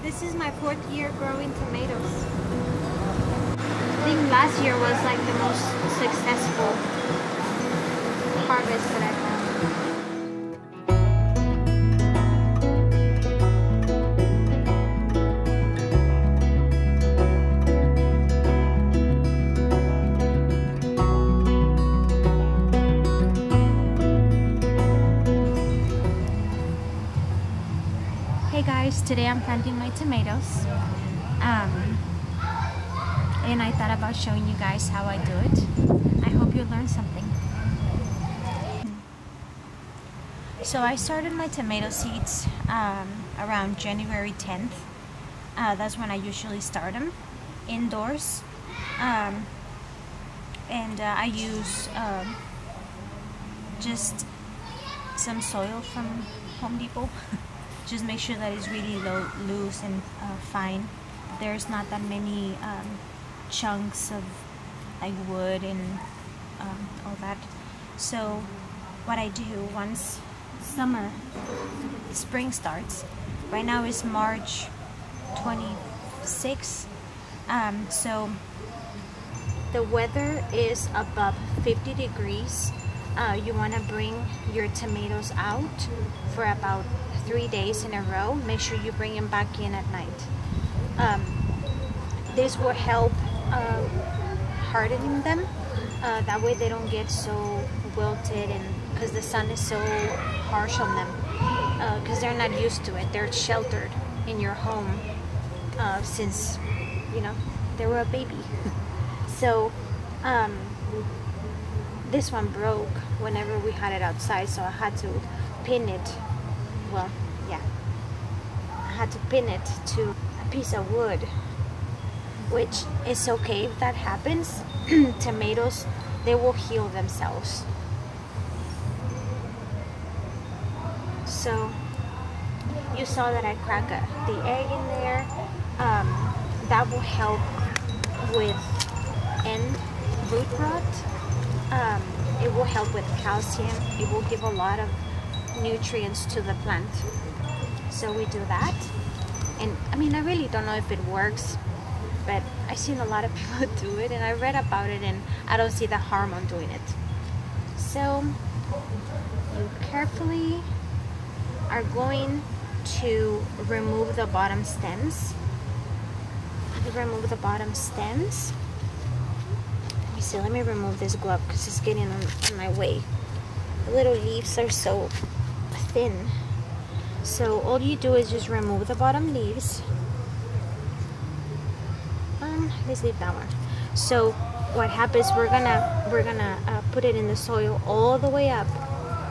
This is my 4th year growing tomatoes. I think last year was like the most successful harvest that I've had. Hey guys, today I'm planting my tomatoes. And I thought about showing you guys how I do it. I hope you learned something. So I started my tomato seeds around January 10th. That's when I usually start them indoors. And I use just some soil from Home Depot. Just make sure that it's really loose and fine. There's not that many chunks of like wood and all that. So what I do once spring starts, right now is March 26th, so the weather is above 50 degrees. You want to bring your tomatoes out for about 3 days in a row. Make sure you bring them back in at night. This will help hardening them. That way they don't get so wilted, and because the sun is so harsh on them, because they're not used to it. They're sheltered in your home since, you know, they were a baby. So this one broke whenever we had it outside, so I had to pin it. Well, yeah, I had to pin it to a piece of wood, which is okay if that happens. Tomatoes, they will heal themselves. So you saw that I cracked the egg in there. That will help with end root rot. It will help with calcium. It will give a lot of nutrients to the plant. So we do that. And I mean, I really don't know if it works, but I've seen a lot of people do it, and I read about it, and I don't see the harm on doing it. So you carefully are going to remove the bottom stems. Remove the bottom stems. Let me see, let me remove this glove because it's getting in my way. The little leaves are so thin. So all you do is just remove the bottom leaves. Let's leave that one. So what happens, we're gonna put it in the soil all the way up.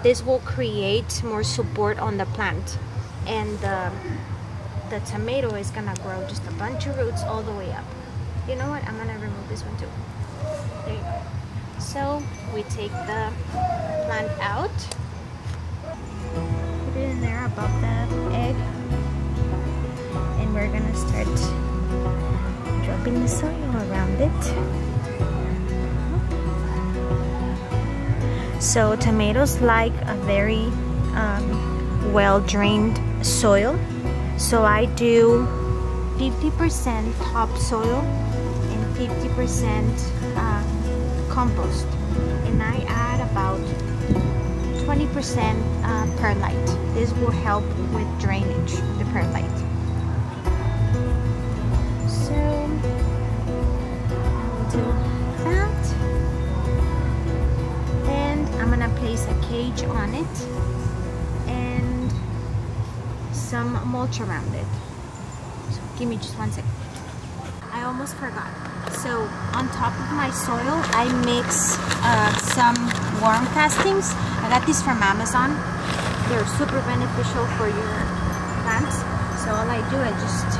This will create more support on the plant, and the tomato is gonna grow just a bunch of roots all the way up. You know what, I'm gonna remove this one too. There you go. So we take the plant out, put it in there above the egg, and we're gonna start dropping the soil around it. So tomatoes like a very well-drained soil. So I do 50% topsoil and 50% compost, and I add about 20% perlite. This will help with drainage, the perlite. So I'll do that, and I'm gonna place a cage on it and some mulch around it. So give me just 1 second. I almost forgot. So on top of my soil, I mix some worm castings. I got these from Amazon. They're super beneficial for your plants. So all I do, I just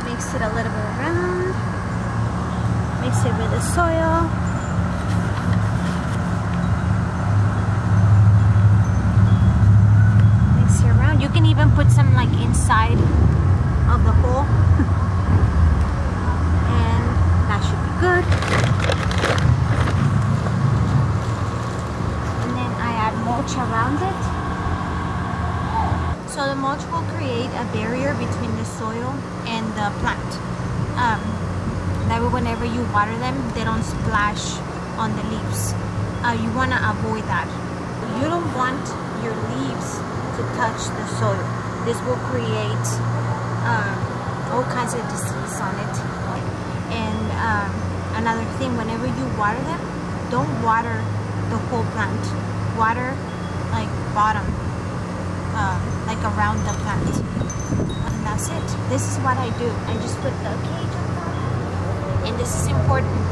mix it a little bit around, mix it with the soil. Mix it around. You can even put some like inside of the hole. Should be good. And then I add mulch around it. So the mulch will create a barrier between the soil and the plant. That way whenever you water them, they don't splash on the leaves. You want to avoid that. You don't want your leaves to touch the soil. This will create all kinds of disease on it. And another thing, whenever you water them, don't water the whole plant. Water like bottom, like around the plant. And that's it. This is what I do. I just put the cage on top. And this is important.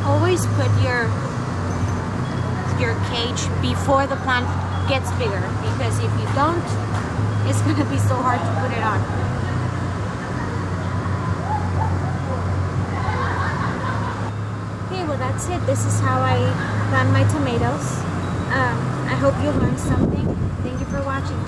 Always put your cage before the plant gets bigger, because if you don't, it's gonna be so hard to put it on. Okay, well that's it. This is how I plant my tomatoes. I hope you learned something. Thank you for watching.